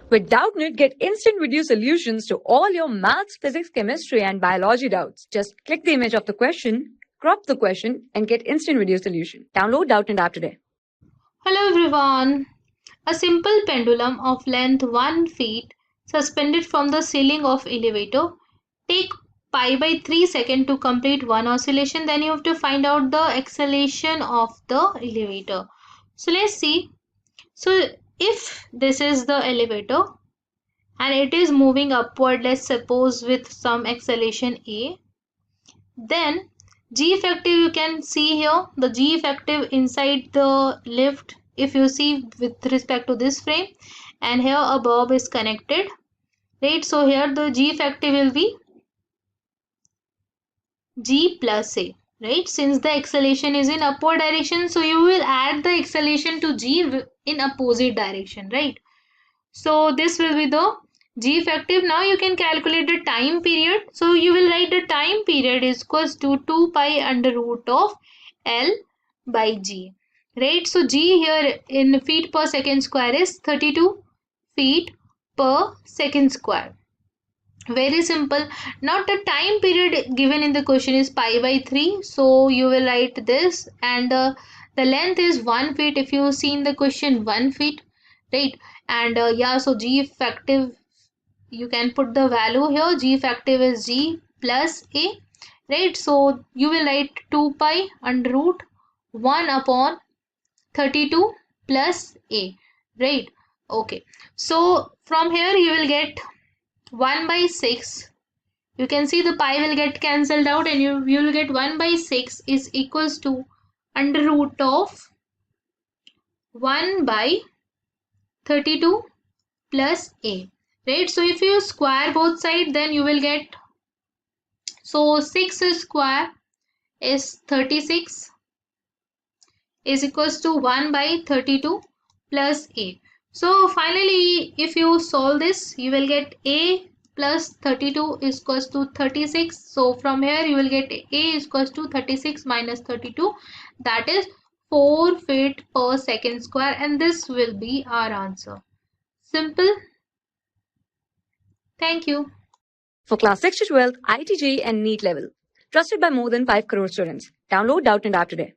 With Doubtnut, get instant video solutions to all your maths, physics, chemistry, and biology doubts. Just click the image of the question, crop the question, and get instant video solution. Download Doubtnut app today. Hello everyone. A simple pendulum of length 1 feet suspended from the ceiling of elevator. Take pi by 3 seconds to complete one oscillation. Then you have to find out the acceleration of the elevator. So let's see. So if this is the elevator and it is moving upward, let's suppose with some acceleration a, then G effective you can see here, the G effective inside the lift if you see with respect to this frame, and here a bulb is connected, right? So here the G effective will be G plus A, right? Since the acceleration is in upward direction, so you will add the acceleration to G in opposite direction, right? So this will be the G effective. Now you can calculate the time period. So you will write the time period is equals to 2 pi under root of L by G. Right. So G here in feet per second square is 32 feet per second square. Very simple. Now the time period given in the question is pi by 3. So you will write this, and the length is 1 feet. If you see in the question 1 feet, right? And yeah, so G effective, you can put the value here. G effective is G plus A, right? So you will write 2 pi under root 1 upon 32 plus A, right? Okay. So from here you will get 1 by 6. You can see the pi will get cancelled out, and you will get 1 by 6 is equals to under root of 1 by 32 plus A, right? So if you square both sides, then you will get, so 6 square is 36 is equals to 1 by 32 plus A. So finally if you solve this, you will get A plus 32 is equals to 36. So from here you will get A is equals to 36 minus 32, that is 4 feet per second square, and this will be our answer. Simple. Thank you. For class 6 to 12, IIT JEE and NEET level. Trusted by more than 5 crore students. Download Doubtnut app today.